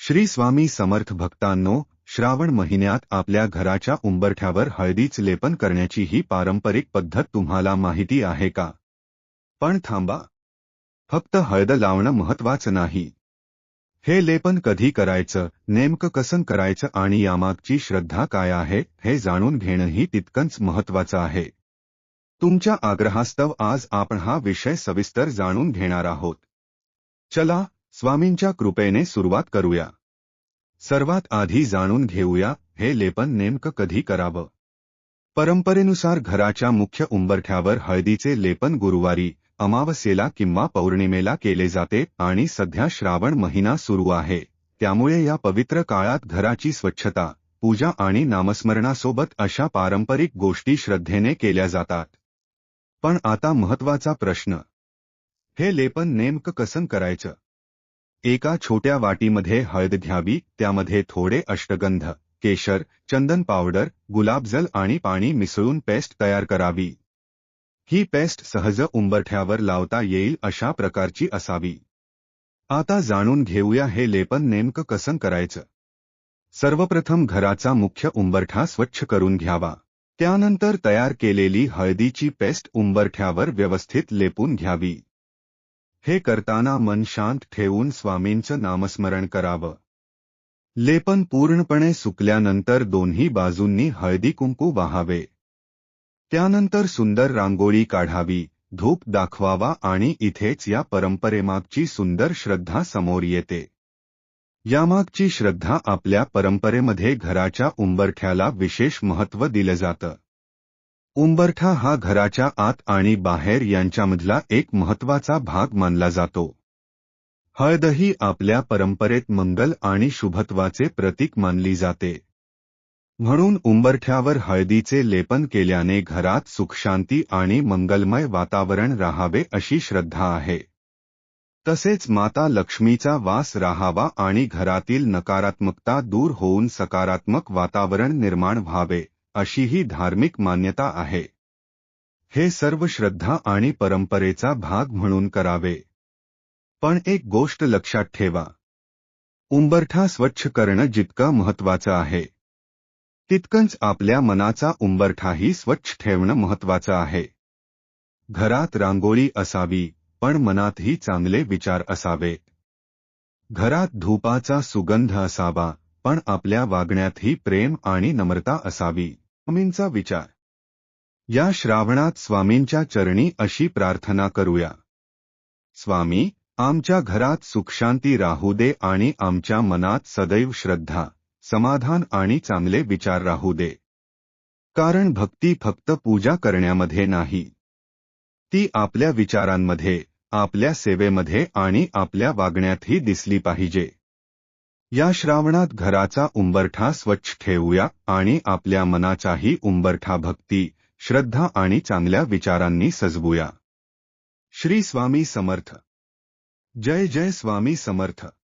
श्री स्वामी समर्थ भक्तांनो, श्रावण महिन्यात आपल्या घराच्या उंबरठ्यावर हळदीच लेपन करण्याची ही पारंपरिक पद्धत तुम्हाला माहिती आहे का? पण थांबा, फक्त हळद लावणं महत्वाचं नाही. हे लेपन कधी करायचं, नेमकं कसं करायचं आणि यामागची श्रद्धा काय आहे हे जाणून घेणंही तितकंच महत्वाचं आहे. तुमच्या आग्रहास्तव आज आपण हा विषय सविस्तर जाणून घेणार आहोत. चला, स्वामींच्या कृपेने सुरुवात करूया. सर्वात आधी जाणून घेऊया, हे लेपन नेमकं कधी करावं. परंपरेनुसार घराच्या मुख्य उंबरठ्यावर हळदीचे लेपन गुरुवारी, अमावस्येला किंवा पौर्णिमेला केले जाते आणि सध्या श्रावण महिना सुरू आहे, त्यामुळे या पवित्र काळात घराची स्वच्छता, पूजा आणि नामस्मरणासोबत अशा पारंपरिक गोष्टी श्रद्धेने केल्या जातात. पण आता महत्वाचा प्रश्न, हे लेपन नेमकं कसं करायचं? एका छोट्या वाटीमध्ये हळद घ्यावी, त्यामध्ये थोडे अष्टगंध, केशर, चंदन पावडर, गुलाबजल आणि पाणी मिसळून पेस्ट तयार करावी. ही पेस्ट सहज उंबरठ्यावर लावता येईल अशा प्रकारची असावी. आता जाणून घेऊया हे लेपन नेमकं कसं करायचं. सर्वप्रथम घराचा मुख्य उंबरठा स्वच्छ करून घ्यावा. त्यानंतर तयार केलेली हळदीची पेस्ट उंबरठ्यावर व्यवस्थित लेपून घ्यावी. हे करताना मन शांत ठेवून स्वामींचं नामस्मरण करावं. लेपन पूर्णपणे सुकल्यानंतर दोन्ही बाजूंनी हळदी कुंकू वाहावे. त्यानंतर सुंदर रांगोळी काढावी, धूप दाखवावा आणि इथेच या परंपरेमागची सुंदर श्रद्धा समोर येते. यामागची श्रद्धा आपल्या परंपरेमध्ये घराच्या उंबरठ्याला विशेष महत्त्व दिलं जातं. उंबरठा हा घराच्या आत आणि बाहेर यांच्यामधला एक महत्त्वाचा भाग मानला जातो. हळद ही आपल्या परंपरेत मंगल आणि शुभत्वाचे प्रतीक मानली जाते. म्हणून उंबरठ्यावर हळदीचे लेपन केल्याने घरात सुखशांती आणि मंगलमय वातावरण राहावे अशी श्रद्धा आहे. तसेच माता लक्ष्मीचा वास राहावा आणि घरातील नकारात्मकता दूर होऊन सकारात्मक वातावरण निर्माण व्हावे, अशीही धार्मिक मान्यता आहे. हे सर्व श्रद्धा आणि परंपरेचा भाग म्हणून करावे. पण एक गोष्ट लक्षात ठेवा, उंबरठा स्वच्छ करणं जितकं महत्वाचं आहे, तितकंच आपल्या मनाचा उंबरठाही स्वच्छ ठेवणं महत्वाचं आहे. घरात रांगोळी असावी, पण मनातही चांगले विचार असावेत. घरात धूपाचा सुगंध असावा, पण आपल्या वागण्यातही प्रेम आणि नम्रता असावी. स्वामींचा विचार. या श्रावणात स्वामींच्या चरणी अशी प्रार्थना करूया. स्वामी, आमच्या घरात सुखशांती राहू दे आणि आमच्या मनात सदैव श्रद्धा, समाधान आणि चांगले विचार राहू दे. कारण भक्ती फक्त पूजा करण्यामध्ये नाही, ती आपल्या विचारांमध्ये, आपल्या सेवेमध्ये आणि आपल्या वागण्यातही दिसली पाहिजे. या श्रावणात घराचा उंबरठा स्वच्छ ठेवूया आणि आपल्या मनाचाही उंबरठा भक्ती, श्रद्धा आणि चांगल्या विचारांनी सजवूया. श्री स्वामी समर्थ. जय जय स्वामी समर्थ.